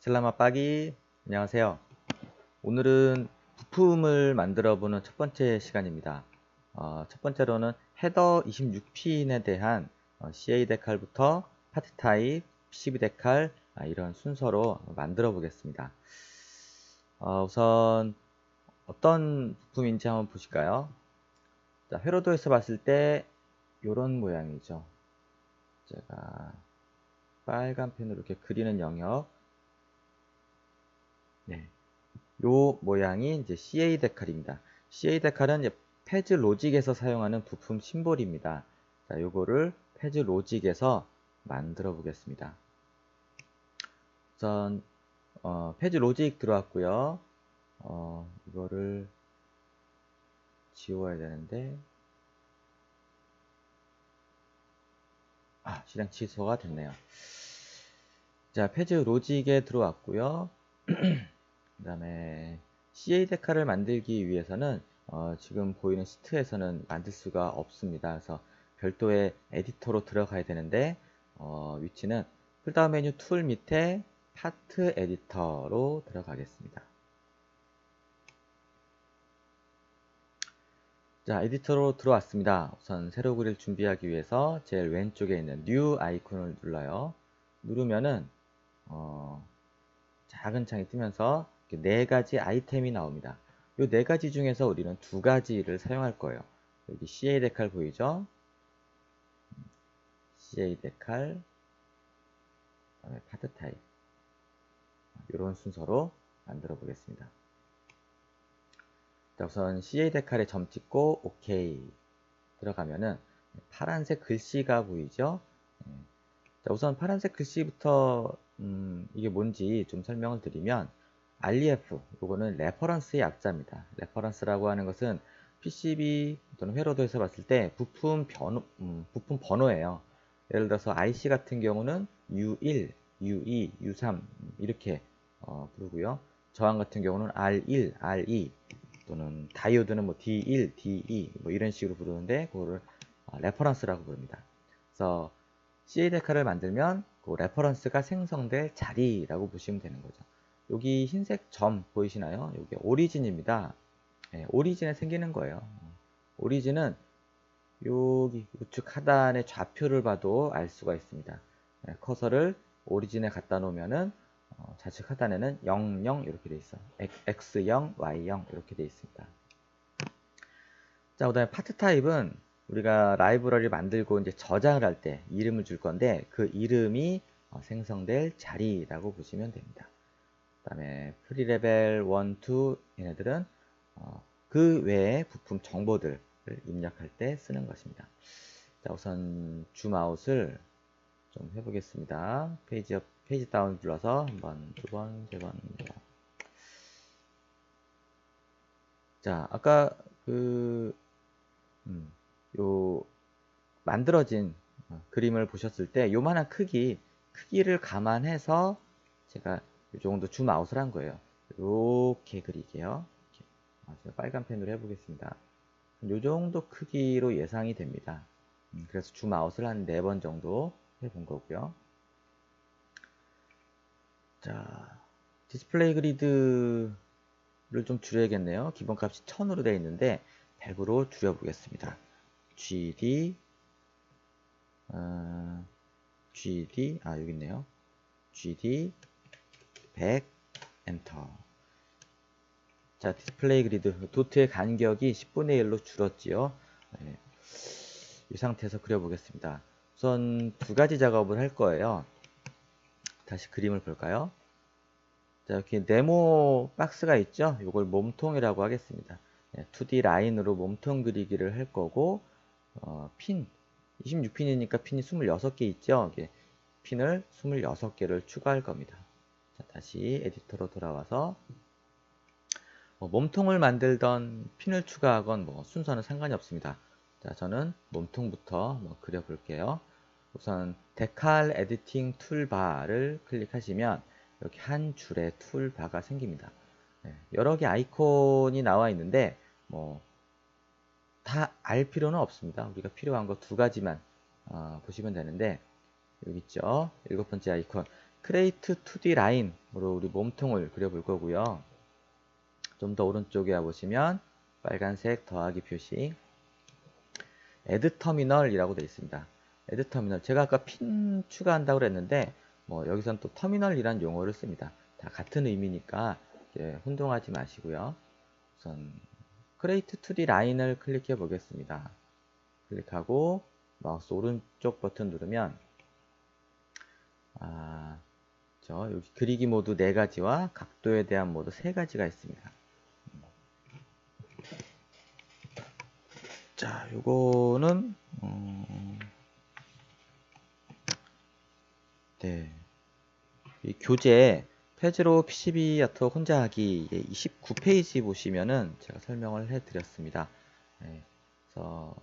셀라마 빠기 안녕하세요. 오늘은 부품을 만들어 보는 첫 번째 시간입니다. 첫 번째로는 헤더 26핀에 대한 CA 데칼부터 파트 타입, PCB 데칼 이런 순서로 만들어 보겠습니다. 우선 어떤 부품인지 한번 보실까요? 자, 회로도에서 봤을 때 이런 모양이죠. 제가 빨간 펜으로 이렇게 그리는 영역, 네, 요 모양이 이제 CA 데칼입니다. CA 데칼은 이제 패즈 로직에서 사용하는 부품 심볼입니다. 자, 요거를 패즈 로직에서 만들어 보겠습니다. 우선 패즈 로직 들어왔고요. 이거를 지워야 되는데 실행 취소가 됐네요. 자, 패즈 로직에 들어왔고요. 그 다음에 CA 데칼을 만들기 위해서는 지금 보이는 시트에서는 만들 수가 없습니다. 그래서 별도의 에디터로 들어가야 되는데 위치는 풀다운 메뉴 툴 밑에 파트 에디터로 들어가겠습니다. 자, 에디터로 들어왔습니다. 우선 세로 그릴 준비하기 위해서 제일 왼쪽에 있는 뉴 아이콘을 눌러요. 누르면은 작은 창이 뜨면서 네 가지 아이템이 나옵니다. 이 네 가지 중에서 우리는 두 가지를 사용할 거예요. 여기 CA 데칼 보이죠? CA 데칼, 그다음에 파트 타입. 이런 순서로 만들어 보겠습니다. 자, 우선 CA 데칼에 점 찍고 OK 들어가면은 파란색 글씨가 보이죠? 자, 우선 파란색 글씨부터 이게 뭔지 좀 설명을 드리면 REF, 요거는 레퍼런스의 약자입니다. 레퍼런스라고 하는 것은 PCB 또는 회로도에서 봤을 때 부품 번호예요. 예를 들어서 IC 같은 경우는 U1, U2, U3 이렇게 부르고요. 저항 같은 경우는 R1, R2 또는 다이오드는 뭐 D1, D2 뭐 이런 식으로 부르는데 그거를 레퍼런스라고 부릅니다. 그래서 CA 데칼을 만들면 그 레퍼런스가 생성될 자리라고 보시면 되는 거죠. 여기 흰색 점 보이시나요? 여기 오리진입니다. 네, 오리진에 생기는 거예요. 오리진은 여기 우측 하단의 좌표를 봐도 알 수가 있습니다. 네, 커서를 오리진에 갖다 놓으면은 좌측 하단에는 00 이렇게 돼 있어요. X0, Y0 이렇게 돼 있습니다. 자, 그다음에 파트 타입은 우리가 라이브러리 만들고 이제 저장을 할 때 이름을 줄 건데 그 이름이 생성될 자리라고 보시면 됩니다. 그 다음에 프리레벨 1, 2 얘네들은 그 외의 부품 정보들을 입력할 때 쓰는 것입니다. 자, 우선 줌아웃을 좀 해보겠습니다. 페이지 다운 눌러서 한번, 두 번, 세 번. 자, 아까 요 만들어진 그림을 보셨을 때 요만한 크기를 감안해서 제가 이 정도 줌아웃을 한 거예요. 이렇게 그릴게요. 제가 빨간 펜으로 해보겠습니다. 이 정도 크기로 예상이 됩니다. 그래서 줌아웃을 한 4번 정도 해본 거고요. 자, 디스플레이 그리드를 좀 줄여야겠네요. 기본값이 1000으로 되어 있는데 100으로 줄여보겠습니다. GD 여기 있네요. GD 100 엔터. 자, 디스플레이 그리드 도트의 간격이 10분의 1로 줄었지요. 네. 이 상태에서 그려보겠습니다. 우선 두 가지 작업을 할 거예요. 다시 그림을 볼까요? 자, 이렇게 네모 박스가 있죠. 이걸 몸통이라고 하겠습니다. 2D 라인으로 몸통 그리기를 할 거고 핀 26핀이니까 핀이 26개 있죠. 핀을 26개를 추가할 겁니다. 자, 다시 에디터로 돌아와서 몸통을 만들던 핀을 추가하건 순서는 상관이 없습니다. 자, 저는 몸통부터 그려볼게요. 우선 데칼 에디팅 툴바를 클릭하시면 이렇게 한 줄의 툴바가 생깁니다. 여러 개 아이콘이 나와 있는데 다 알 필요는 없습니다. 우리가 필요한 거 두 가지만 보시면 되는데 여기 있죠. 7번째 아이콘 create 2D 라인으로 우리 몸통을 그려볼 거고요. 좀 더 오른쪽에 보시면 빨간색 더하기 표시 add terminal이라고 되어 있습니다. add terminal. 제가 아까 핀 추가한다고 그랬는데 여기선 또 터미널이란 용어를 씁니다. 다 같은 의미니까 혼동하지 마시고요. 우선 create 2D 라인을 클릭해 보겠습니다. 클릭하고 마우스 오른쪽 버튼 누르면 여기 그리기 모드 4가지와 각도에 대한 모드 3가지가 있습니다. 자, 요거는 이 교재 페즈로 PCB 아트 혼자 하기 29페이지 보시면은 제가 설명을 해드렸습니다. 그래서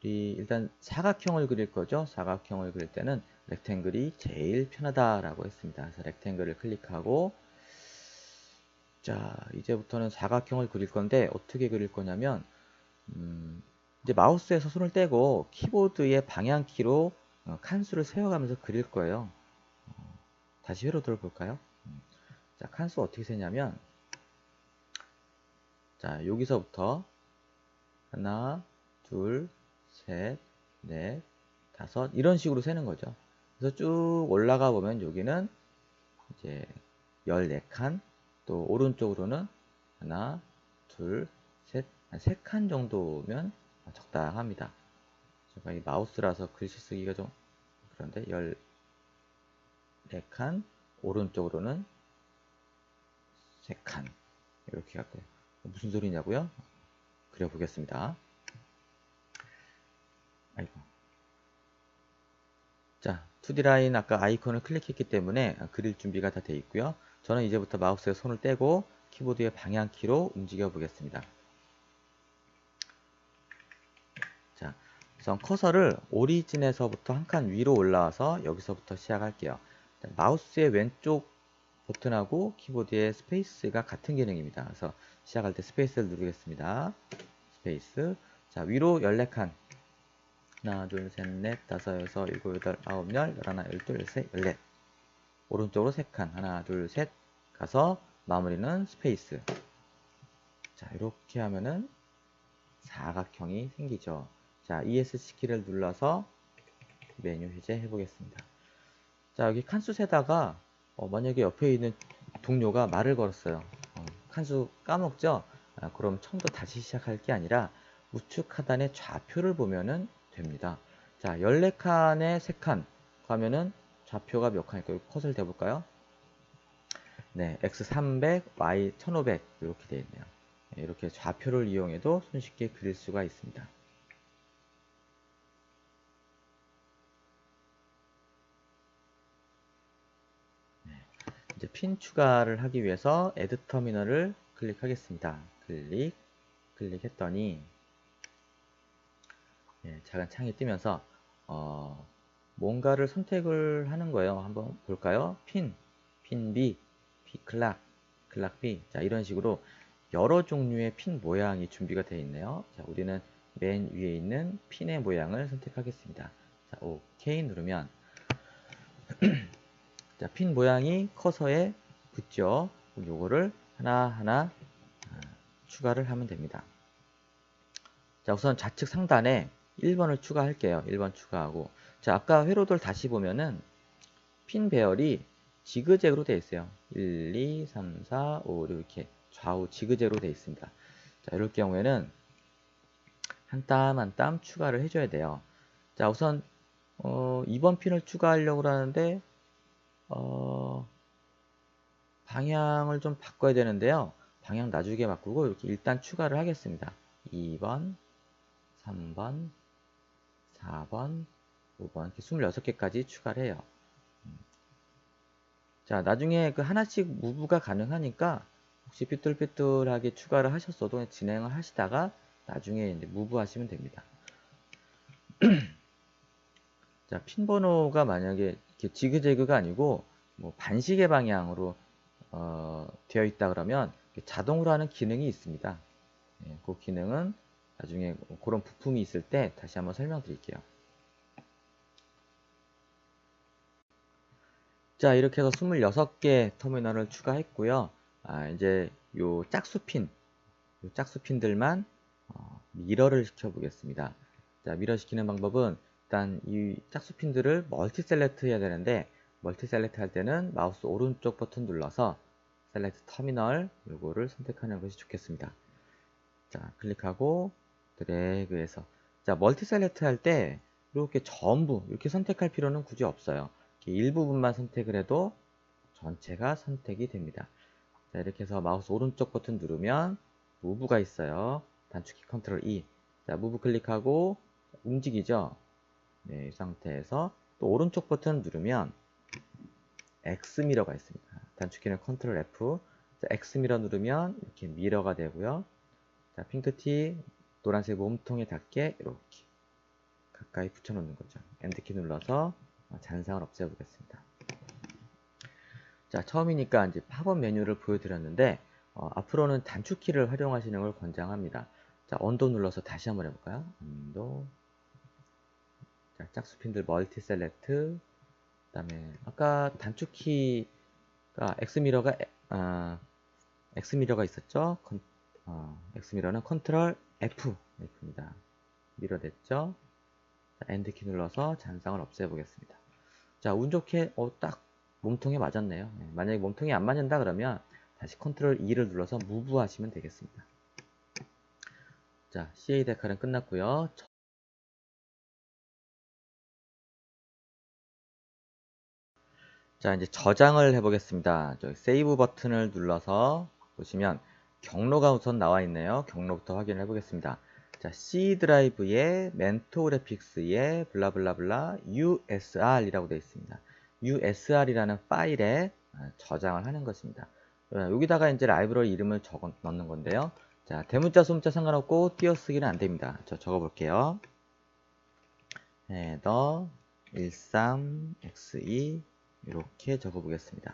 우리 일단 사각형을 그릴 거죠. 사각형을 그릴 때는 렉탱글이 제일 편하다라고 했습니다. 그래서 렉탱글을 클릭하고 자, 이제부터는 사각형을 그릴 건데 어떻게 그릴 거냐면 이제 마우스에서 손을 떼고 키보드의 방향키로 칸수를 세워가면서 그릴 거예요. 다시 회로 돌아볼까요? 자, 칸수 어떻게 세냐면 자, 여기서부터 하나, 둘, 셋, 넷, 다섯 이런 식으로 세는 거죠. 그래서 쭉 올라가 보면 여기는 이제 14칸, 또 오른쪽으로는 하나, 둘, 셋, 3칸 정도면 적당합니다. 제가 이 마우스라서 글씨 쓰기가 좀 그런데 14칸, 오른쪽으로는 3칸 이렇게 갖고 무슨 소리냐고요? 그려보겠습니다. 아이고. 자, 2D 라인 아까 아이콘을 클릭했기 때문에 그릴 준비가 다 되어 있고요. 저는 이제부터 마우스에 손을 떼고 키보드의 방향키로 움직여 보겠습니다. 자, 우선 커서를 오리진에서부터 한 칸 위로 올라와서 여기서부터 시작할게요. 마우스의 왼쪽 버튼하고 키보드의 스페이스가 같은 기능입니다. 그래서 시작할 때 스페이스를 누르겠습니다. 스페이스. 자, 위로 14칸. 하나, 둘, 셋, 넷, 다섯, 여섯, 일곱, 여덟, 아홉, 열, 열하나, 열둘, 열셋, 열넷. 오른쪽으로 3칸. 하나, 둘, 셋. 가서 마무리는 스페이스. 자, 이렇게 하면은 사각형이 생기죠. 자, ESC 키를 눌러서 메뉴 해제 해보겠습니다. 자, 여기 칸수 세다가 만약에 옆에 있는 동료가 말을 걸었어요. 칸수 까먹죠? 그럼 처음부터 다시 시작할 게 아니라 우측 하단의 좌표를 보면은 됩니다. 자, 14칸에 3칸 가면은 좌표가 몇 칸일까요? 컷을 대볼까요? 네, X300, Y 1500 이렇게 되어 있네요. 이렇게 좌표를 이용해도 손쉽게 그릴 수가 있습니다. 이제 핀 추가를 하기 위해서 Add 터미널을 클릭하겠습니다. 클릭했더니 작은 창이 뜨면서 뭔가를 선택을 하는 거예요. 한번 볼까요? 핀 B, 클락 B. 자, 이런 식으로 여러 종류의 핀 모양이 준비가 되어 있네요. 자, 우리는 맨 위에 있는 핀의 모양을 선택하겠습니다. 자, OK 누르면 자, 핀 모양이 커서에 붙죠. 요거를 하나하나 추가를 하면 됩니다. 자, 우선 좌측 상단에 1번을 추가할게요. 1번 추가하고. 자, 아까 회로들 다시 보면은 핀 배열이 지그재그로 되어 있어요. 1, 2, 3, 4, 5 이렇게 좌우 지그재그로 되어 있습니다. 자, 이럴 경우에는 한 땀 한 땀 추가를 해줘야 돼요. 자, 우선 2번 핀을 추가하려고 하는데 방향을 좀 바꿔야 되는데요. 방향 나중에 바꾸고 이렇게 일단 추가를 하겠습니다. 2번, 3번, 4번, 5번 이렇게 26개까지 추가를 해요. 자, 나중에 그 하나씩 무브가 가능하니까 혹시 삐뚤삐뚤하게 추가를 하셨어도 진행을 하시다가 나중에 이제 무브 하시면 됩니다. 자, 핀 번호가 만약에 이렇게 지그재그가 아니고 뭐 반시계 방향으로 되어 있다 그러면 자동으로 하는 기능이 있습니다. 그 기능은 나중에 그런 부품이 있을 때 다시 한번 설명드릴게요. 자, 이렇게 해서 26개 터미널을 추가했고요. 이제 요 짝수핀들만 미러를 시켜 보겠습니다. 자, 미러 시키는 방법은 일단 이 짝수핀들을 멀티 셀렉트 해야 되는데, 멀티 셀렉트 할 때는 마우스 오른쪽 버튼 눌러서 셀렉트 터미널 요거를 선택하는 것이 좋겠습니다. 자, 클릭하고 드래그해서, 자, 멀티 셀렉트 할 때 이렇게 전부 이렇게 선택할 필요는 굳이 없어요. 이렇게 일부분만 선택을 해도 전체가 선택이 됩니다. 자, 이렇게 해서 마우스 오른쪽 버튼 누르면 무브가 있어요. 단축키 컨트롤 E. 자, 무브 클릭하고 움직이죠. 네, 이 상태에서 또 오른쪽 버튼 누르면 X 미러가 있습니다. 단축키는 컨트롤 F. 자, X 미러 누르면 이렇게 미러가 되고요. 자, 핑크티 노란색 몸통에 닿게 이렇게 가까이 붙여놓는 거죠. 엔드키 눌러서 잔상을 없애보겠습니다. 자, 처음이니까 이제 팝업 메뉴를 보여드렸는데, 앞으로는 단축키를 활용하시는 걸 권장합니다. 자, 언더 눌러서 다시 한번 해볼까요? 언더. 자, 짝수핀들 멀티 셀렉트. 그 다음에 아까 단축키가 X미러가 있었죠? X미러는 컨트롤 F입니다. 미러 됐죠? 엔드키 눌러서 잔상을 없애보겠습니다. 자, 운 좋게 딱 몸통에 맞았네요. 만약에 몸통이 안 맞는다 그러면 다시 컨트롤 E를 눌러서 무브 하시면 되겠습니다. 자, CA 데칼은 끝났고요. 자, 이제 저장을 해보겠습니다. 저기 세이브 버튼을 눌러서 보시면 경로가 우선 나와 있네요. 경로부터 확인을 해보겠습니다. 자, C 드라이브에 멘토 그래픽스에 블라블라블라 USR이라고 되어 있습니다. USR이라는 파일에 저장을 하는 것입니다. 여기다가 이제 라이브러리 이름을 넣는 건데요. 자, 대문자, 소문자 상관없고 띄어쓰기는 안 됩니다. 저 적어볼게요. 헤더 13xe 이렇게 적어보겠습니다.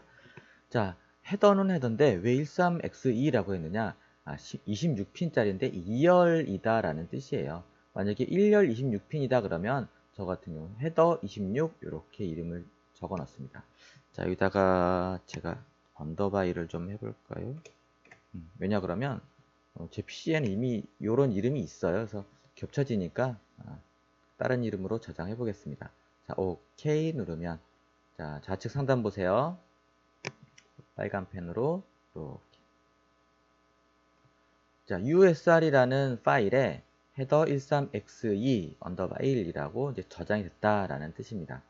자, 헤더는 헤더인데 왜 13xe 라고 했느냐? 26핀짜리인데 2열이다 라는 뜻이에요. 만약에 1열 26핀이다 그러면 저 같은 경우 헤더 26 이렇게 이름을 적어 놨습니다. 자, 여기다가 제가 언더바이를 좀 해볼까요? 왜냐 그러면 제 PC에는 이미 이런 이름이 있어요. 그래서 겹쳐지니까 다른 이름으로 저장해 보겠습니다. 자, OK 누르면, 자, 좌측 상단 보세요. 빨간 펜으로 이렇게. 자, USR이라는 파일에 헤더 13xe 언더바 1이라고 이제 저장이 됐다라는 뜻입니다.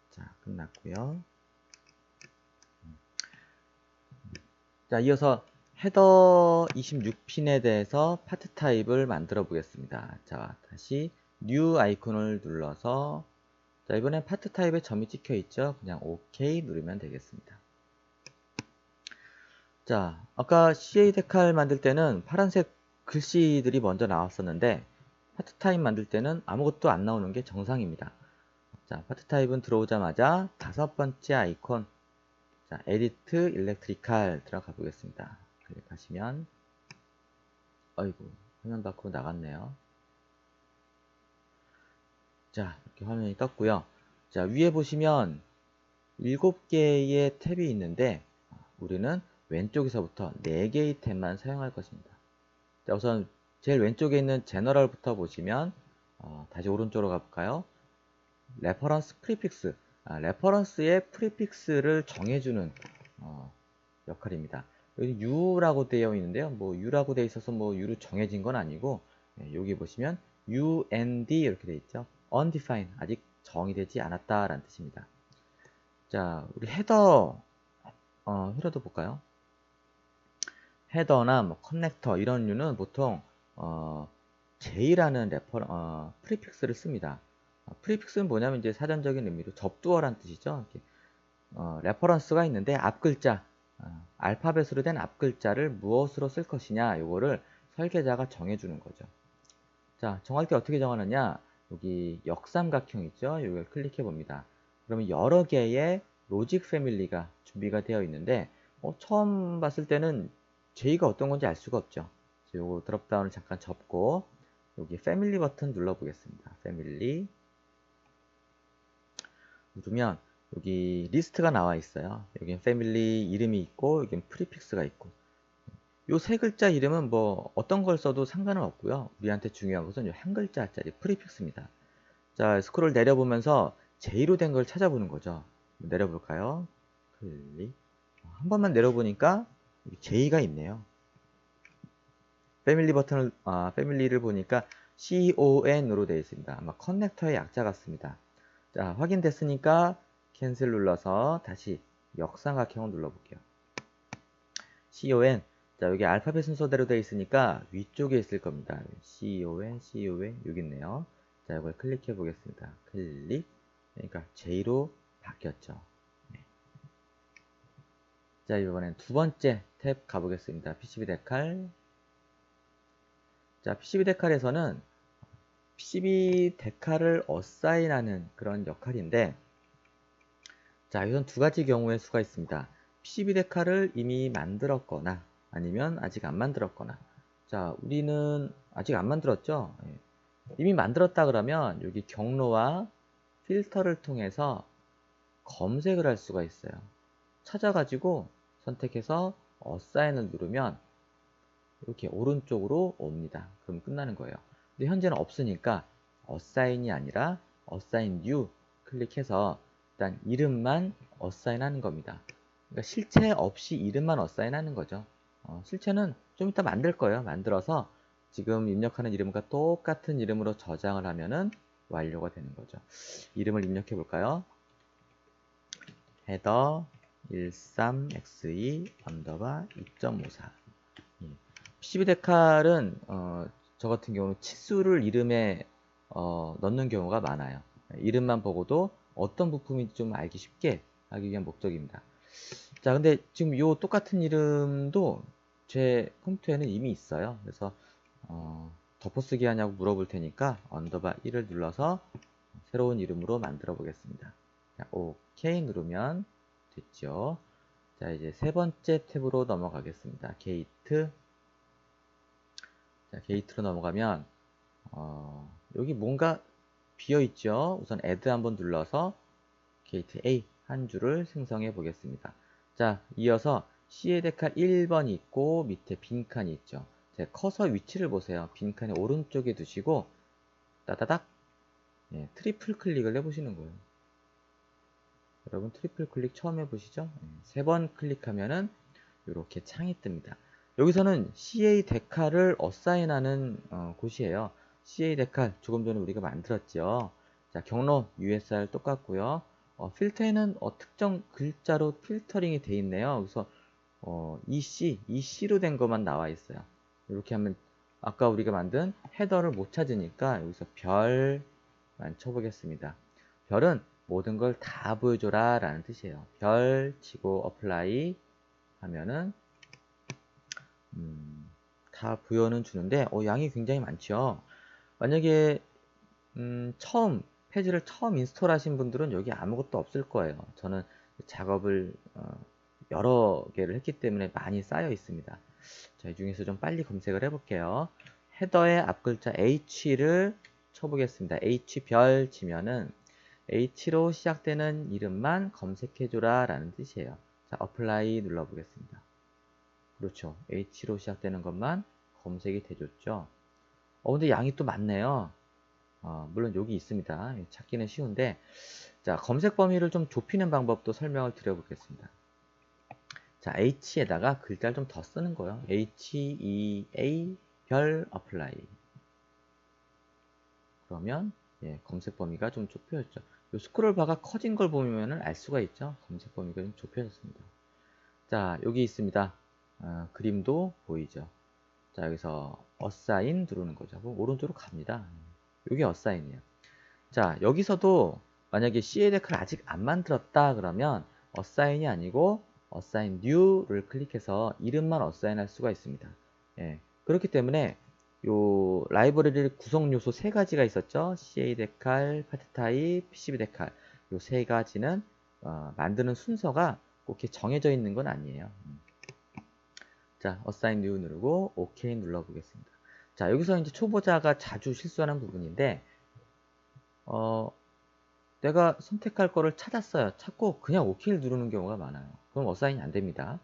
자, 끝났고요. 자, 이어서 헤더 26핀에 대해서 파트 타입을 만들어 보겠습니다. 자, 다시 뉴 아이콘을 눌러서, 자, 이번엔 파트 타입에 점이 찍혀 있죠. 그냥 OK 누르면 되겠습니다. 자, 아까 CA 데칼 만들 때는 파란색 글씨들이 먼저 나왔었는데 파트 타입 만들 때는 아무것도 안 나오는 게 정상입니다. 자, 파트 타입은 들어오자마자 5번째 아이콘, 자, 에디트 일렉트리칼 들어가 보겠습니다. 클릭하시면, 어이구, 화면 밖으로 나갔네요. 자, 이렇게 화면이 떴고요. 자, 위에 보시면 7개의 탭이 있는데 우리는 왼쪽에서부터 4개의 탭만 사용할 것입니다. 자, 우선 제일 왼쪽에 있는 제너럴부터 보시면 다시 오른쪽으로 가볼까요? 레퍼런스 프리픽스, 레퍼런스의 프리픽스를 정해주는 역할입니다. 여기 U라고 되어 있는데요. 뭐 U라고 되어 있어서 뭐 U로 정해진 건 아니고, 여기 보시면 UND 이렇게 되어 있죠. Undefined, 아직 정의되지 않았다라는 뜻입니다. 자, 우리 헤더도 볼까요? 헤더나 뭐 커넥터 이런 류는 보통 J라는 프리픽스를 씁니다. 프리픽스는 뭐냐면 이제 사전적인 의미로 접두어란 뜻이죠. 이렇게, 레퍼런스가 있는데 앞글자, 알파벳으로 된 앞글자를 무엇으로 쓸 것이냐, 요거를 설계자가 정해주는 거죠. 자, 정할 때 어떻게 정하느냐? 여기 역삼각형 있죠? 이걸 클릭해 봅니다. 그러면 여러 개의 로직 패밀리가 준비가 되어 있는데 처음 봤을 때는 J가 어떤 건지 알 수가 없죠. 요거 드롭다운을 잠깐 접고 여기 패밀리 버튼 눌러 보겠습니다. 패밀리 누르면 여기 리스트가 나와 있어요. 여긴 패밀리 이름이 있고, 여긴 프리픽스가 있고. 요 세 글자 이름은 뭐 어떤 걸 써도 상관은 없고요. 우리한테 중요한 것은 요 한 글자짜리 프리픽스입니다. 자, 스크롤 내려보면서 J로 된 걸 찾아보는 거죠. 내려볼까요? 클릭. 한 번만 내려보니까 J가 있네요. 패밀리를 보니까 CON으로 되어 있습니다. 아마 커넥터의 약자 같습니다. 자, 확인됐으니까 캔슬 눌러서 다시 역삼각형을 눌러볼게요. CON. 자, 여기 알파벳 순서대로 되어 있으니까 위쪽에 있을 겁니다. CON, 여기 있네요. 자, 이걸 클릭해 보겠습니다. 클릭. 그러니까 J로 바뀌었죠. 네. 자, 이번엔 두 번째 탭 가보겠습니다. PCB 데칼. 자, PCB 데칼에서는 PCB 데칼을 어사인하는 그런 역할인데, 자, 이건 두 가지 경우의 수가 있습니다. PCB 데칼을 이미 만들었거나 아니면 아직 안 만들었거나. 자, 우리는 아직 안 만들었죠? 예. 이미 만들었다 그러면 여기 경로와 필터를 통해서 검색을 할 수가 있어요. 찾아가지고 선택해서 어사인을 누르면 이렇게 오른쪽으로 옵니다. 그럼 끝나는 거예요. 근데 현재는 없으니까 어사인이 아니라 어사인 뉴 클릭해서 일단 이름만 어사인 하는 겁니다. 그러니까 실체 없이 이름만 어사인 하는 거죠. 실체는 좀 이따 만들 거예요. 만들어서 지금 입력하는 이름과 똑같은 이름으로 저장을 하면은 완료가 되는 거죠. 이름을 입력해 볼까요? 헤더 13xe 언더바 2.54. PCB 데칼은 저 같은 경우는 치수를 이름에 넣는 경우가 많아요. 이름만 보고도 어떤 부품인지 좀 알기 쉽게 하기 위한 목적입니다. 자, 근데 지금 이 똑같은 이름도 제 컴퓨터에는 이미 있어요. 그래서 덮어쓰기 하냐고 물어볼 테니까 언더바 1을 눌러서 새로운 이름으로 만들어 보겠습니다. 자, OK 누르면 됐죠. 자, 이제 세 번째 탭으로 넘어가겠습니다. 게이트. 자, 게이트로 넘어가면 여기 뭔가 비어 있죠. 우선 add 한번 눌러서 게이트 A 한 줄을 생성해 보겠습니다. 자, 이어서 C의 데칼 1번이 있고 밑에 빈칸이 있죠. 제 커서 위치를 보세요. 빈칸의 오른쪽에 두시고 따다닥 트리플 클릭을 해보시는 거예요. 여러분 트리플 클릭 처음 해보시죠? 세 번 클릭하면은 이렇게 창이 뜹니다. 여기서는 CA 데칼을 어사인하는 곳이에요. CA 데칼 조금 전에 우리가 만들었죠. 자, 경로 USR 똑같고요. 필터에는 특정 글자로 필터링이 돼 있네요. 그래서 EC로 된 것만 나와 있어요. 이렇게 하면 아까 우리가 만든 헤더를 못 찾으니까 여기서 별만 쳐보겠습니다. 별은 모든 걸 다 보여줘라 라는 뜻이에요. 별 치고 어플라이 하면은 다 부여는 주는데 양이 굉장히 많죠. 만약에 처음 페이지를 처음 인스톨 하신 분들은 여기 아무것도 없을 거예요. 저는 작업을 여러 개를 했기 때문에 많이 쌓여 있습니다. 자, 이 중에서 좀 빨리 검색을 해볼게요. 헤더의 앞글자 H를 쳐보겠습니다. H 별 치면은 H로 시작되는 이름만 검색해줘라 라는 뜻이에요. 자, 어플라이 눌러보겠습니다. 그렇죠. H로 시작되는 것만 검색이 돼줬죠. 근데 양이 또 많네요. 물론 여기 있습니다. 찾기는 쉬운데, 자, 검색 범위를 좀 좁히는 방법도 설명을 드려보겠습니다. 자, H에다가 글자를 좀 더 쓰는 거예요. HEA 별 어플라이. 그러면 검색 범위가 좀 좁혀졌죠. 요 스크롤 바가 커진 걸 보면 알 수가 있죠. 검색 범위가 좀 좁혀졌습니다. 자, 여기 있습니다. 그림도 보이죠. 자, 여기서 어사인 누르는 거죠. 그럼 오른쪽으로 갑니다. 여기 어사인이에요. 자, 여기서도 만약에 CA 데칼 아직 안 만들었다 그러면 어사인이 아니고 어사인 뉴를 클릭해서 이름만 어사인 할 수가 있습니다. 그렇기 때문에 요 라이브러리 구성 요소 세 가지가 있었죠. CA 데칼, 파트 타입, PCB 데칼. 요 세 가지는 만드는 순서가 꼭 이렇게 정해져 있는 건 아니에요. 자, Assign New 누르고 OK 눌러 보겠습니다. 자, 여기서 이제 초보자가 자주 실수하는 부분인데 내가 선택할 거를 찾았어요. 찾고 그냥 OK를 누르는 경우가 많아요. 그럼 어사인이 안 됩니다.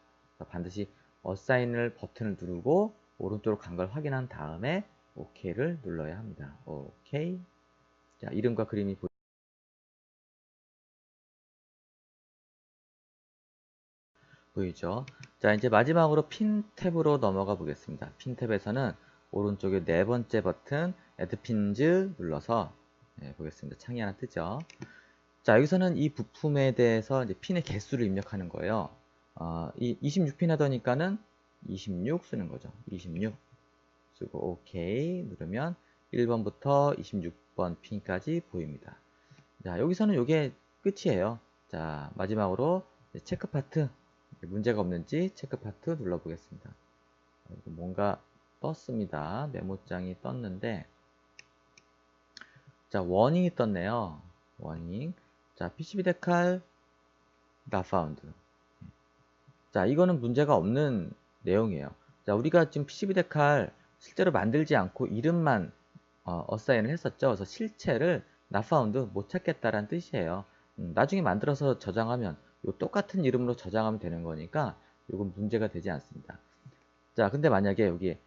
반드시 어사인을 버튼을 누르고 오른쪽으로 간 걸 확인한 다음에 OK를 눌러야 합니다. OK. 자, 이름과 그림이 보이죠? 자, 이제 마지막으로 핀 탭으로 넘어가 보겠습니다. 핀 탭에서는 오른쪽에 네 번째 버튼 Add Pins 눌러서 보겠습니다. 창이 하나 뜨죠? 자, 여기서는 이 부품에 대해서 이제 핀의 개수를 입력하는 거예요. 이 26핀 하더니까는 26 쓰는 거죠. 26 쓰고 OK 누르면 1번부터 26번 핀까지 보입니다. 자, 여기서는 이게 끝이에요. 자, 마지막으로 체크 파트 문제가 없는지 체크 파트 눌러보겠습니다. 뭔가 떴습니다. 메모장이 떴는데 자, 워닝이 떴네요. 워닝. 자, PCB 데칼 not found. 자, 이거는 문제가 없는 내용이에요. 자, 우리가 지금 PCB 데칼 실제로 만들지 않고 이름만 어사인을 했었죠. 그래서 실체를 not found 못 찾겠다라는 뜻이에요. 나중에 만들어서 저장하면 요 똑같은 이름으로 저장하면 되는 거니까 이건 문제가 되지 않습니다. 자, 근데 만약에 여기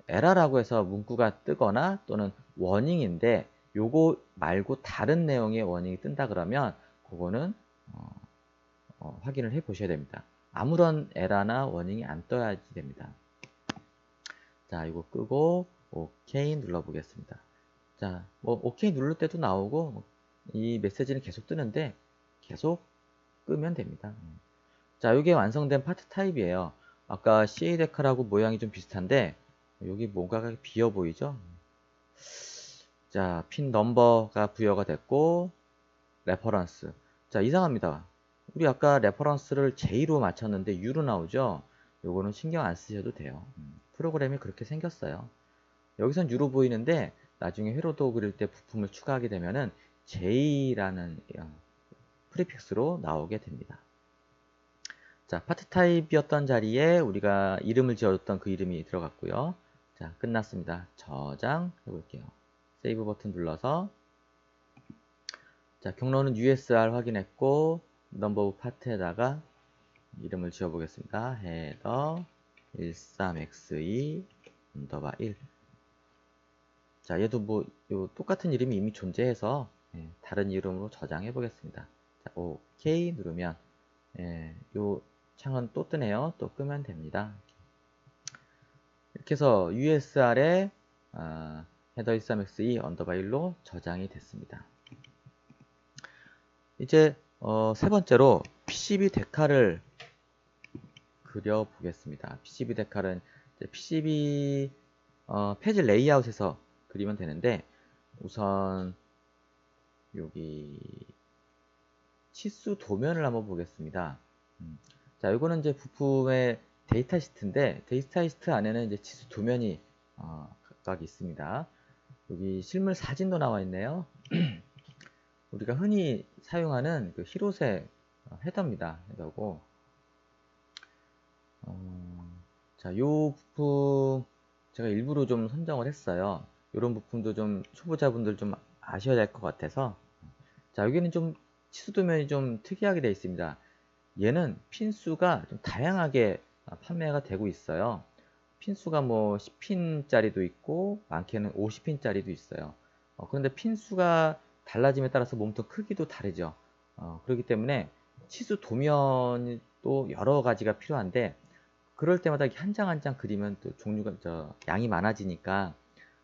에라라고 해서 문구가 뜨거나 또는 워닝인데 요거 말고 다른 내용의 워닝이 뜬다 그러면 그거는 확인을 해 보셔야 됩니다. 아무런 에라나 워닝이 안 떠야지 됩니다. 자, 이거 끄고 OK 눌러 보겠습니다. 자, 뭐 OK 누를 때도 나오고 이 메시지는 계속 뜨는데 계속 끄면 됩니다. 자, 이게 완성된 파트 타입이에요. 아까 CA 데칼하고 모양이 좀 비슷한데 여기 뭔가가 비어 보이죠? 자, 핀 넘버가 부여가 됐고 레퍼런스. 자, 이상합니다. 우리 아까 레퍼런스를 J로 맞췄는데 U로 나오죠? 요거는 신경 안 쓰셔도 돼요. 프로그램이 그렇게 생겼어요. 여기선 U로 보이는데 나중에 회로도 그릴 때 부품을 추가하게 되면은 J라는 프리픽스로 나오게 됩니다. 자, 파트 타입이었던 자리에 우리가 이름을 지어줬던 그 이름이 들어갔고요. 자, 끝났습니다. 저장 해볼게요. 세이브 버튼 눌러서 자, 경로는 USR 확인했고 넘버 오브 파트에다가 이름을 지어보겠습니다. 헤더 13xe 언더바 1. 자, 얘도 뭐 똑같은 이름이 이미 존재해서 다른 이름으로 저장해 보겠습니다. 자, OK 누르면 요 창은 또 뜨네요. 또 끄면 됩니다. 이렇게 해서 USR에 헤더 13xe 언더바 1로 저장이 됐습니다. 이제 세 번째로 PCB 데칼을 그려 보겠습니다. PCB 데칼은 PCB 페이지 레이아웃에서 그리면 되는데 우선 여기 치수 도면을 한번 보겠습니다. 자, 이거는 이제 부품의 데이터 시트인데 데이터 시트 안에는 이제 치수 도면이 각각 있습니다. 여기 실물 사진도 나와 있네요. 우리가 흔히 사용하는 그 히로세 헤더입니다. 헤더고 자, 요 부품 제가 일부러 좀 선정을 했어요. 이런 부품도 좀 초보자분들 좀 아셔야 될 것 같아서 자, 여기는 좀 치수도면이 좀 특이하게 되어 있습니다. 얘는 핀수가 좀 다양하게 판매가 되고 있어요. 핀수가 뭐 10핀짜리도 있고 많게는 50핀짜리도 있어요. 그런데 핀수가 달라짐에 따라서 몸통 크기도 다르죠. 그렇기 때문에 치수 도면이 또 여러 가지가 필요한데 그럴 때마다 한 장 한 장 그리면 또 종류가 양이 많아지니까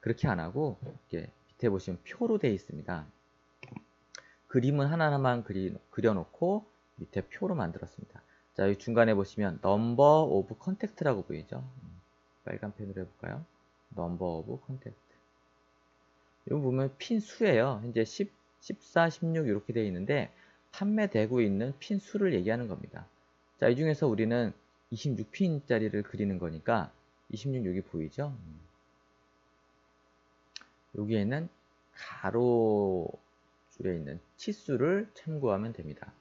그렇게 안 하고 이렇게 밑에 보시면 표로 되어 있습니다. 그림은 하나하나만 그려놓고 밑에 표로 만들었습니다. 자, 여기 중간에 보시면 넘버 오브 컨택트라고 보이죠? 빨간 펜으로 해볼까요? 넘버 오브 컨택트. 여기 보면 핀 수예요. 현재 10, 14, 16 이렇게 되어 있는데 판매되고 있는 핀 수를 얘기하는 겁니다. 자, 이 중에서 우리는 26핀짜리를 그리는 거니까 26 여기 보이죠? 여기에는 가로 줄에 있는 치수를 참고하면 됩니다.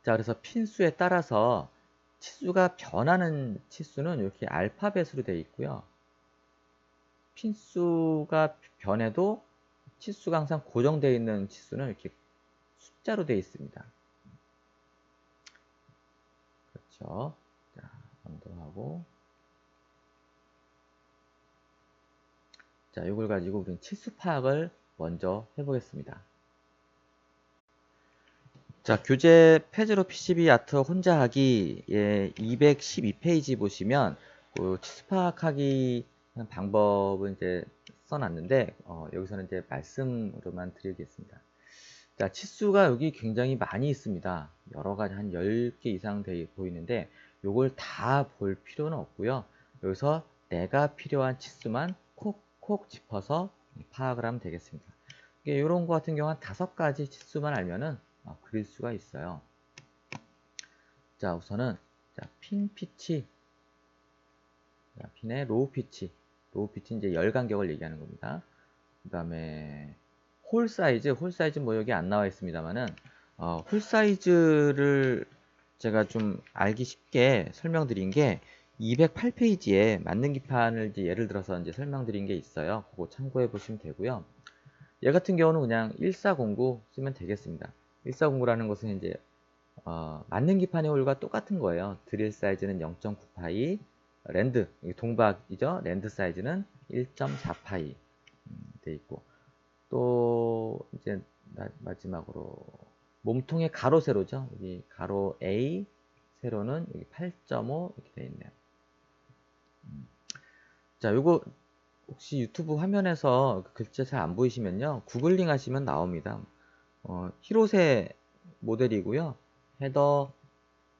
자, 그래서 핀수에 따라서 치수가 변하는 치수는 이렇게 알파벳으로 되어 있고요. 핀수가 변해도 치수가 항상 고정되어 있는 치수는 이렇게 숫자로 되어 있습니다. 그렇죠. 자, 언더하고. 자, 이걸 가지고 우리는 치수 파악을 먼저 해보겠습니다. 자, 교재 페즈로 PCB 아트 혼자 하기의 212페이지 보시면 그 치수 파악하기 하는 방법을 이제 써놨는데 여기서는 이제 말씀으로만 드리겠습니다. 자, 치수가 여기 굉장히 많이 있습니다. 여러 가지 한 10개 이상 보이는데 요걸 다 볼 필요는 없고요. 여기서 내가 필요한 치수만 콕콕 짚어서 파악을 하면 되겠습니다. 이런 거 같은 경우 한 5가지 치수만 알면은 그릴 수가 있어요. 자, 우선은 핀 피치, 핀의 로우 피치 이제 열 간격을 얘기하는 겁니다. 그 다음에 홀 사이즈 뭐 여기 안 나와 있습니다만은 홀 사이즈를 제가 좀 알기 쉽게 설명드린 게 208페이지에 맞는 기판을 이제 예를 들어서 이제 설명드린 게 있어요. 그거 참고해 보시면 되고요. 얘 같은 경우는 그냥 1409 쓰면 되겠습니다. 1409라는 것은 이제 맞는 기판의 홀과 똑같은 거예요. 드릴 사이즈는 0.9파이, 랜드 동박이죠. 랜드 사이즈는 1.4파이 돼 있고, 또 이제 마지막으로 몸통의 가로 세로죠. 여기 가로 A, 세로는 여기 8.5 이렇게 되어 있네요. 자, 요거 혹시 유튜브 화면에서 글자 잘 안 보이시면요, 구글링 하시면 나옵니다. 히로세 모델이고요. 헤더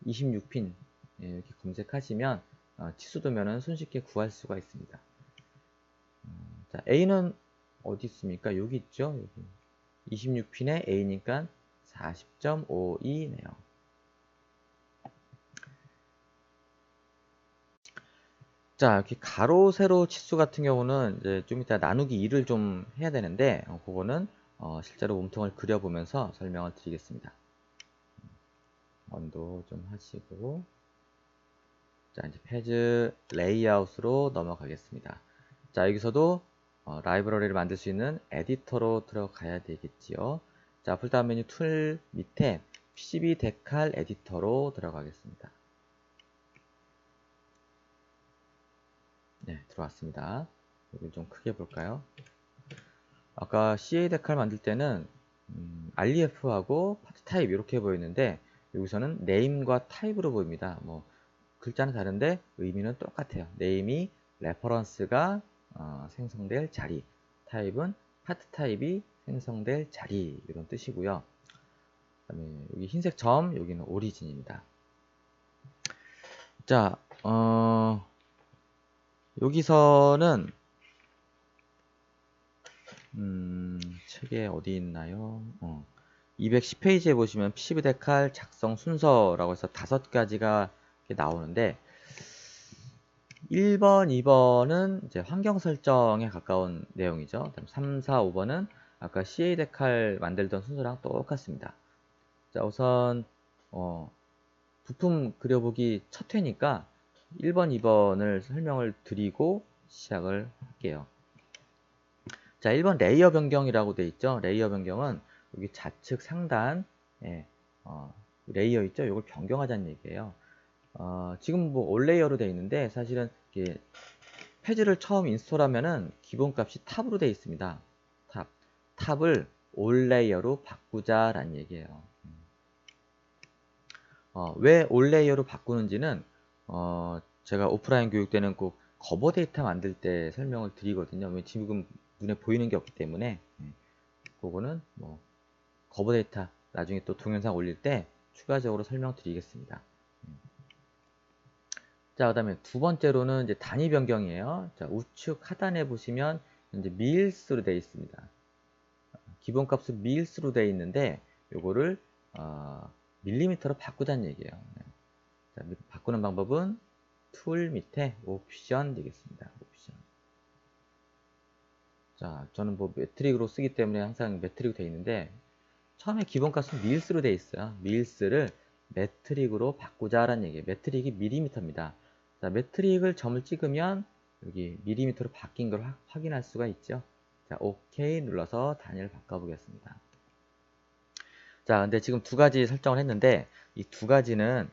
26핀 이렇게 검색하시면 치수도면은 손쉽게 구할 수가 있습니다. 자, A는 어디 있습니까? 여기 있죠. 여기 26핀에 A니까 40.52네요. 자, 이렇게 가로 세로 치수 같은 경우는 이제 좀 이따 나누기 2를 좀 해야 되는데 그거는 실제로 몸통을 그려보면서 설명을 드리겠습니다. 언도 좀 하시고, 자, 이제 페이지 레이아웃으로 넘어가겠습니다. 자, 여기서도 라이브러리를 만들 수 있는 에디터로 들어가야 되겠지요. 자, 풀다운 메뉴 툴 밑에 PCB 데칼 에디터로 들어가겠습니다. 네, 들어왔습니다. 여기 좀 크게 볼까요? 아까 CA 데칼 만들 때는 REF하고 파트 타입 이렇게 보였는데 여기서는 네임과 타입으로 보입니다. 뭐 글자는 다른데 의미는 똑같아요. 네임이 레퍼런스가 생성될 자리, 타입은 파트 타입이 생성될 자리, 이런 뜻이고요. 그다음에 여기 흰색 점, 여기는 오리진입니다. 자, 여기서는 책에 어디 있나요? 210페이지에 보시면 PCB 데칼 작성 순서라고 해서 5가지가 나오는데 1번, 2번은 이제 환경 설정에 가까운 내용이죠. 3, 4, 5번은 아까 CA 데칼 만들던 순서랑 똑같습니다. 자, 우선 부품 그려보기 첫 회니까 1번, 2번을 설명을 드리고 시작을 할게요. 자, 1번 레이어 변경이라고 되어 있죠. 레이어 변경은 여기 좌측 상단 레이어 있죠. 이걸 변경하자는 얘기예요. 지금 뭐 올 레이어로 되어 있는데 사실은 이게 패즈를 처음 인스톨하면은 기본값이 탑으로 되어 있습니다. 탑을 올 레이어로 바꾸자라는 얘기예요. 왜 올 레이어로 바꾸는지는 제가 오프라인 교육 때는 꼭 거버 데이터 만들 때 설명을 드리거든요. 왜 지금 눈에 보이는 게 없기 때문에 그거는 뭐 거버 데이터 나중에 또 동영상 올릴 때 추가적으로 설명드리겠습니다. 자, 그 다음에 두 번째로는 이제 단위 변경이에요. 자, 우측 하단에 보시면 이제 밀스로 되어 있습니다. 기본값은 밀스로 되어 있는데 요거를 밀리미터로 바꾸자는 얘기예요. 자, 바꾸는 방법은 툴 밑에 옵션 되겠습니다. 옵션. 자, 저는 뭐 메트릭으로 쓰기 때문에 항상 메트릭 되어 있는데 처음에 기본값은 밀스로 되어 있어요. 밀스를 메트릭으로 바꾸자라는 얘기예요. 메트릭이 밀리미터입니다. 자, 메트릭을 점을 찍으면 여기 밀리미터로 바뀐 걸 확인할 수가 있죠. 자, OK 눌러서 단위를 바꿔보겠습니다. 자, 근데 지금 두 가지 설정을 했는데 이 두 가지는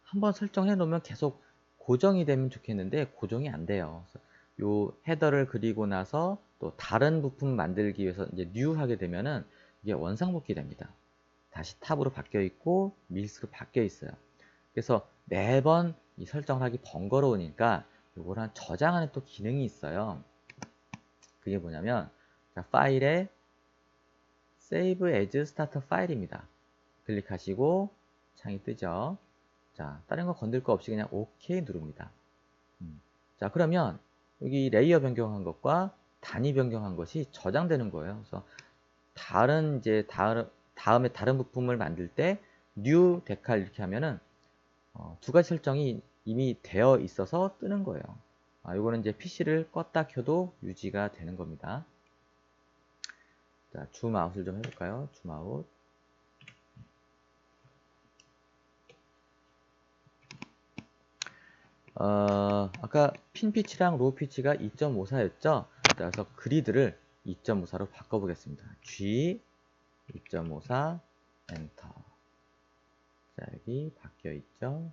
한번 설정해 놓으면 계속 고정이 되면 좋겠는데 고정이 안 돼요. 그래서 요 헤더를 그리고 나서 또 다른 부품 만들기 위해서 이제 new 하게 되면은 이게 원상복귀 됩니다. 다시 탑으로 바뀌어 있고 밀스로 바뀌어 있어요. 그래서 매번 이 설정을 하기 번거로우니까 요거를 저장하는 또 기능이 있어요. 그게 뭐냐면 자, 파일에 Save as Start 파일입니다. 클릭하시고 창이 뜨죠. 자, 다른 거 건들 거 없이 그냥 OK 누릅니다. 자, 그러면 여기 레이어 변경한 것과 단위 변경한 것이 저장되는 거예요. 그래서 다음에 다른 부품을 만들 때 New 데칼 이렇게 하면은 두 가지 설정이 이미 되어 있어서 뜨는 거예요. 이거는 이제 PC를 껐다 켜도 유지가 되는 겁니다. 자, 줌 아웃을 좀 해볼까요? 줌 아웃. 아까 핀 피치랑 로우 피치가 2.54였죠? 그래서 그리드를 2.54로 바꿔보겠습니다. G 2.54 엔터. 자, 여기 바뀌어 있죠?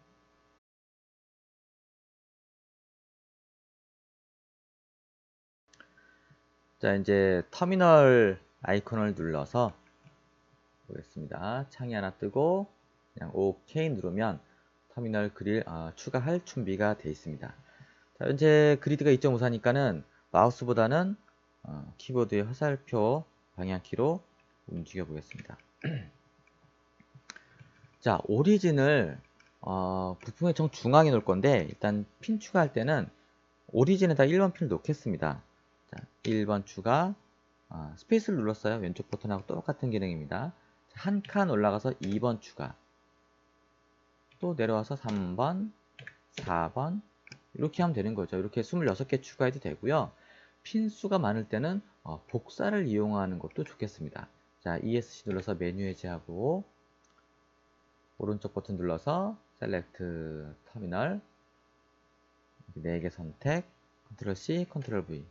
자, 이제 터미널 아이콘을 눌러서 보겠습니다. 창이 하나 뜨고 그냥 OK 누르면 터미널 그릴 추가할 준비가 되어 있습니다. 자, 현재 그리드가 2.54니까는 마우스보다는 키보드의 화살표 방향키로 움직여 보겠습니다. 자, 오리진을 부품의 정중앙에 놓을 건데 일단 핀 추가할 때는 오리진에다 1번 핀을 놓겠습니다. 자, 1번 추가 스페이스를 눌렀어요. 왼쪽 버튼하고 똑같은 기능입니다. 한 칸 올라가서 2번 추가, 또 내려와서 3번, 4번 이렇게 하면 되는 거죠. 이렇게 26개 추가해도 되고요. 핀 수가 많을 때는 복사를 이용하는 것도 좋겠습니다. 자, ESC 눌러서 메뉴 해제하고 오른쪽 버튼 눌러서 셀렉트 터미널 4개 선택, 컨트롤 C, 컨트롤 V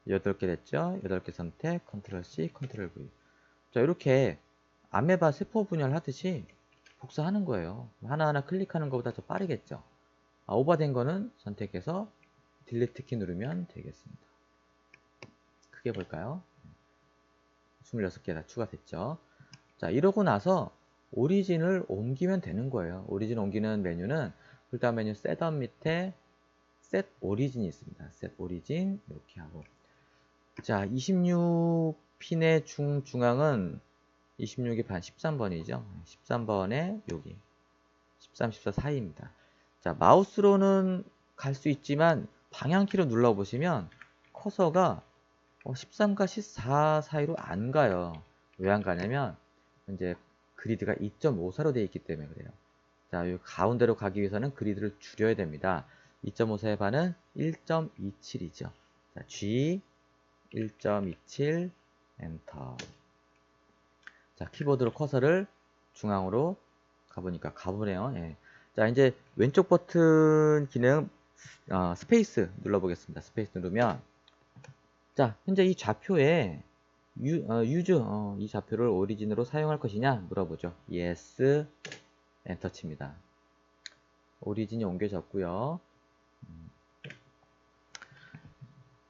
8개 됐죠? 8개 선택, 컨트롤 C, 컨트롤 V. 자, 이렇게 아메바 세포 분열 하듯이 복사하는 거예요. 하나하나 클릭하는 것보다 더 빠르겠죠? 오버된 거는 선택해서 딜리트 키 누르면 되겠습니다. 크게 볼까요? 26개 다 추가됐죠? 자, 이러고 나서 오리진을 옮기면 되는 거예요. 오리진 옮기는 메뉴는 풀다운 메뉴 셋업 밑에 셋 오리진이 있습니다. 셋 오리진 이렇게 하고, 자, 26핀의 중앙은 26이 반 13번이죠. 13번에 여기 13, 14 사이입니다. 자, 마우스로는 갈 수 있지만 방향키로 눌러보시면 커서가 13과 14 사이로 안 가요. 왜 안 가냐면 이제 그리드가 2.54로 되어 있기 때문에 그래요. 자, 이 가운데로 가기 위해서는 그리드를 줄여야 됩니다. 2.54의 반은 1.27이죠. 자, G 1.27 엔터. 자, 키보드로 커서를 중앙으로 가보니까 가보네요. 예. 자, 이제 왼쪽 버튼 기능 스페이스 눌러보겠습니다. 스페이스 누르면 자, 현재 이 좌표에 유즈 이 좌표를 오리진으로 사용할 것이냐 물어보죠. yes 엔터 칩니다. 오리진이 옮겨졌고요.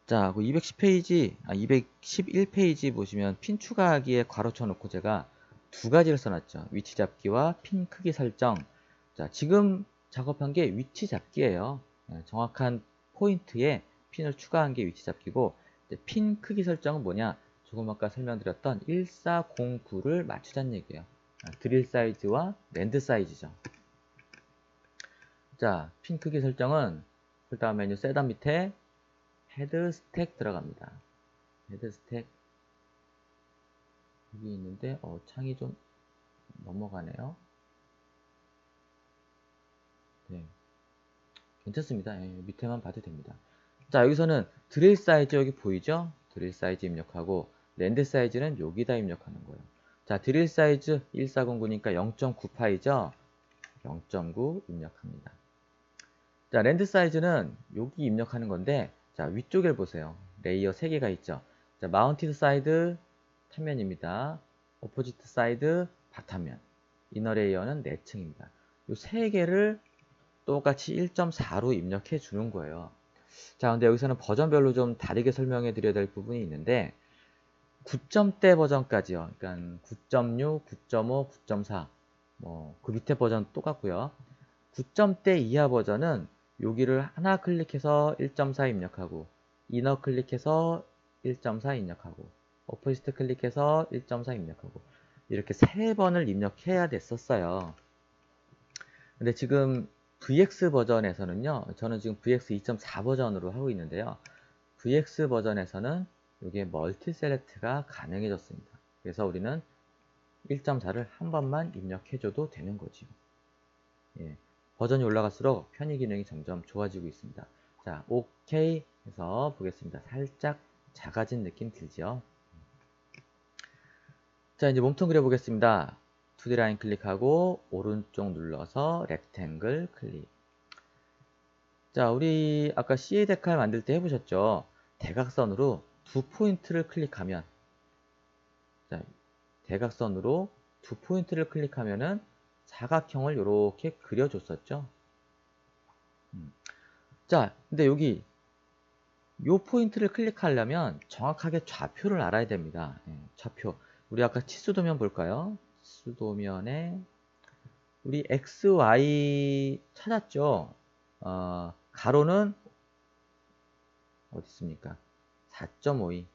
자, 그 210페이지, 211페이지 보시면 핀 추가하기에 괄호쳐 놓고 제가 두 가지를 써놨죠. 위치 잡기와 핀 크기 설정. 자, 지금 작업한 게 위치 잡기예요. 정확한 포인트에 핀을 추가한 게 위치 잡기고, 핀 크기 설정은 뭐냐? 조금 아까 설명드렸던 1409를 맞추자는 얘기예요. 드릴 사이즈와 랜드 사이즈죠. 자, 핀 크기 설정은 폴더 메뉴 셋업 밑에 헤드 스택 들어갑니다. 헤드 스택 여기 있는데 창이 좀 넘어가네요. 네, 괜찮습니다. 예, 밑에만 봐도 됩니다. 자, 여기서는 드릴 사이즈 여기 보이죠? 드릴 사이즈 입력하고 랜드 사이즈는 여기다 입력하는 거예요. 자, 드릴 사이즈 1409니까 0.9파이죠? 0.9 입력합니다. 자, 랜드 사이즈는 여기 입력하는 건데, 자, 위쪽을 보세요. 레이어 3개가 있죠. 자, 마운티드 사이드 탄면입니다. 오포지트 사이드 바탕면. 이너 레이어는 내층입니다. 이 3개를 똑같이 1.4로 입력해 주는 거예요. 자, 근데 여기서는 버전별로 좀 다르게 설명해 드려야 될 부분이 있는데 9점대 버전까지요. 그러니까 9.6, 9.5, 9.4 뭐 그 밑에 버전 똑같고요. 9점대 이하 버전은 여기를 하나 클릭해서 1.4 입력하고 이너 클릭해서 1.4 입력하고 어포지트 클릭해서 1.4 입력하고 이렇게 3번을 입력해야 됐었어요. 근데 지금 VX 버전에서는요. 저는 지금 VX 2.4 버전으로 하고 있는데요. VX 버전에서는 이게 멀티 셀렉트가 가능해졌습니다. 그래서 우리는 1.4를 한 번만 입력해줘도 되는 거지요. 예, 버전이 올라갈수록 편의 기능이 점점 좋아지고 있습니다. 자, OK 해서 보겠습니다. 살짝 작아진 느낌 들죠? 자, 이제 몸통 그려보겠습니다. 2D 라인 클릭하고 오른쪽 눌러서 렉탱글 클릭. 자, 우리 아까 CA 데칼 만들 때 해보셨죠? 대각선으로 2포인트를 클릭하면 자, 대각선으로 2포인트를 클릭하면은 사각형을 이렇게 그려줬었죠. 자, 근데 여기 요 포인트를 클릭하려면 정확하게 좌표를 알아야 됩니다. 좌표. 우리 아까 치수도면 볼까요? 치수도면에 우리 XY 찾았죠? 가로는 어디 있습니까? 4.52.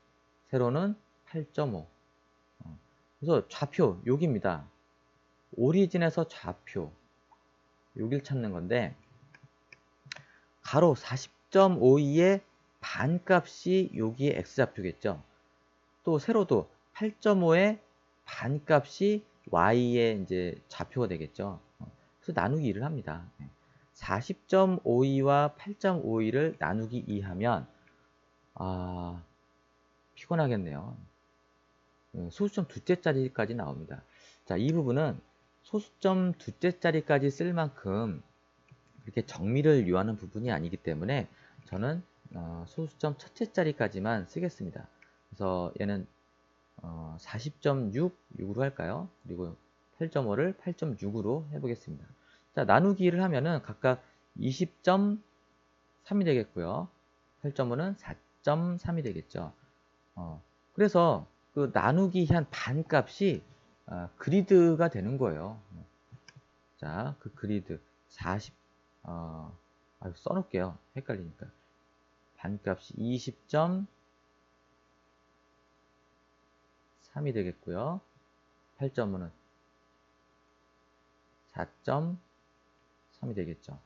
세로는 8.5. 그래서 좌표 여기입니다. 오리진에서 좌표 여길 찾는 건데 가로 40.52의 반값이 여기에 x좌표겠죠. 또 세로도 8.5의 반값이 y의 이제 좌표가 되겠죠. 그래서 나누기 2를 합니다. 40.52와 8.52를 나누기 2 하면 피곤하겠네요. 소수점 두째 자리까지 나옵니다. 자, 이 부분은 소수점 두째 자리까지 쓸 만큼 이렇게 정밀을 요하는 부분이 아니기 때문에 저는 소수점 첫째 자리까지만 쓰겠습니다. 그래서 얘는 40.66으로 할까요? 그리고 8.5를 8.6으로 해보겠습니다. 자, 나누기를 하면은 각각 20.3이 되겠고요. 8.5는 4.3이 되겠죠. 그래서 그 나누기 한 반값이 그리드가 되는 거예요. 자, 그 그리드 40 써놓을게요. 헷갈리니까. 반값이 20.3이 되겠고요. 8.5는 4.3이 되겠죠.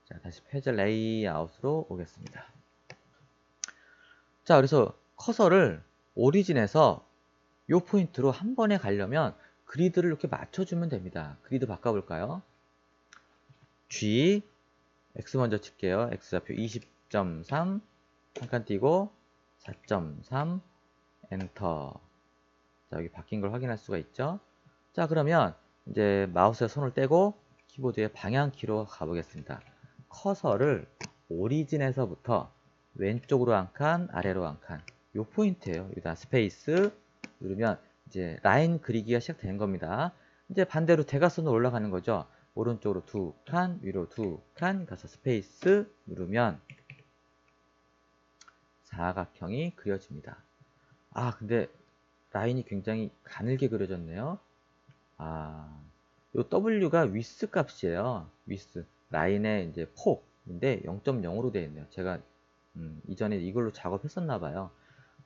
자, 다시 페이지 레이아웃으로 오겠습니다. 자, 그래서 커서를 오리진에서 이 포인트로 한 번에 가려면 그리드를 이렇게 맞춰주면 됩니다. 그리드 바꿔볼까요? G, X 먼저 칠게요. X좌표 20.3, 한 칸 띄고 4.3, 엔터. 자, 여기 바뀐 걸 확인할 수가 있죠. 자, 그러면 이제 마우스에 손을 떼고 키보드의 방향키로 가보겠습니다. 커서를 오리진에서부터 왼쪽으로 한 칸, 아래로 한 칸. 요 포인트예요. 여기다 스페이스 누르면 이제 라인 그리기가 시작되는 겁니다. 이제 반대로 대각선으로 올라가는 거죠. 오른쪽으로 2칸, 위로 2칸 가서 스페이스 누르면 사각형이 그려집니다. 근데 라인이 굉장히 가늘게 그려졌네요. 요 W가 위스 값이에요. 위스. 라인의 이제 폭인데 0.0으로 되어 있네요. 제가 이전에 이걸로 작업했었나 봐요.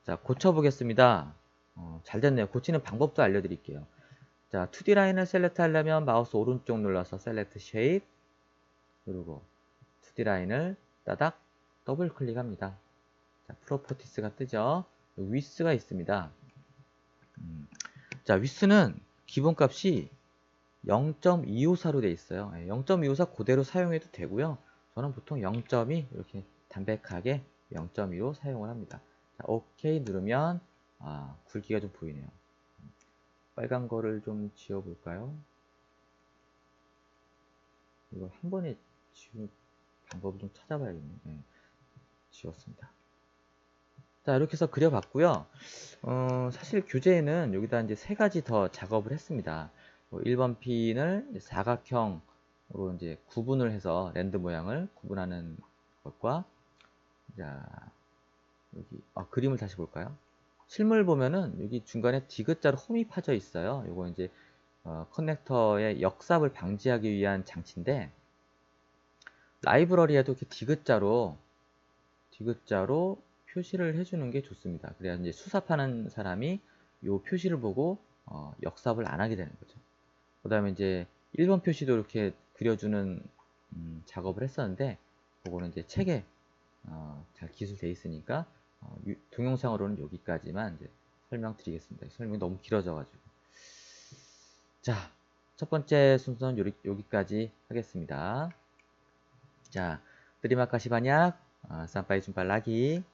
자, 고쳐보겠습니다. 잘 됐네요. 고치는 방법도 알려드릴게요. 자, 2D 라인을 셀렉트 하려면 마우스 오른쪽 눌러서 셀렉트 쉐입 누르고 2D 라인을 따닥 더블 클릭합니다. 자, 프로퍼티스가 뜨죠. 위스가 있습니다. 자, 위스는 기본값이 0.254로 되어 있어요. 0.254 그대로 사용해도 되고요. 저는 보통 0.2 이렇게 담백하게 0.2로 사용을 합니다. 자, OK 누르면 굵기가 좀 보이네요. 빨간 거를 좀 지워볼까요? 이걸 한 번에 지우는 방법을 좀 찾아봐야겠네요. 지웠습니다. 자, 이렇게 해서 그려봤고요. 사실 교재에는 여기다 이제 세 가지 더 작업을 했습니다. 1번 핀을 사각형으로 이제 구분을 해서 랜드 모양을 구분하는 것과, 자, 여기, 그림을 다시 볼까요? 실물 보면은 여기 중간에 디귿자로 홈이 파져 있어요. 요거 이제, 커넥터의 역삽을 방지하기 위한 장치인데, 라이브러리에도 이렇게 디귿자로 표시를 해주는 게 좋습니다. 그래야 이제 수삽하는 사람이 요 표시를 보고 역삽을 안 하게 되는 거죠. 그 다음에 이제 1번 표시도 이렇게 그려주는 작업을 했었는데, 그거는 이제 책에 잘 기술되어 있으니까 동영상으로는 여기까지만 이제 설명드리겠습니다. 설명이 너무 길어져가지고. 자, 첫 번째 순서는 여기까지 하겠습니다. 자, 드리마카시 반약, 산파이 준빨라기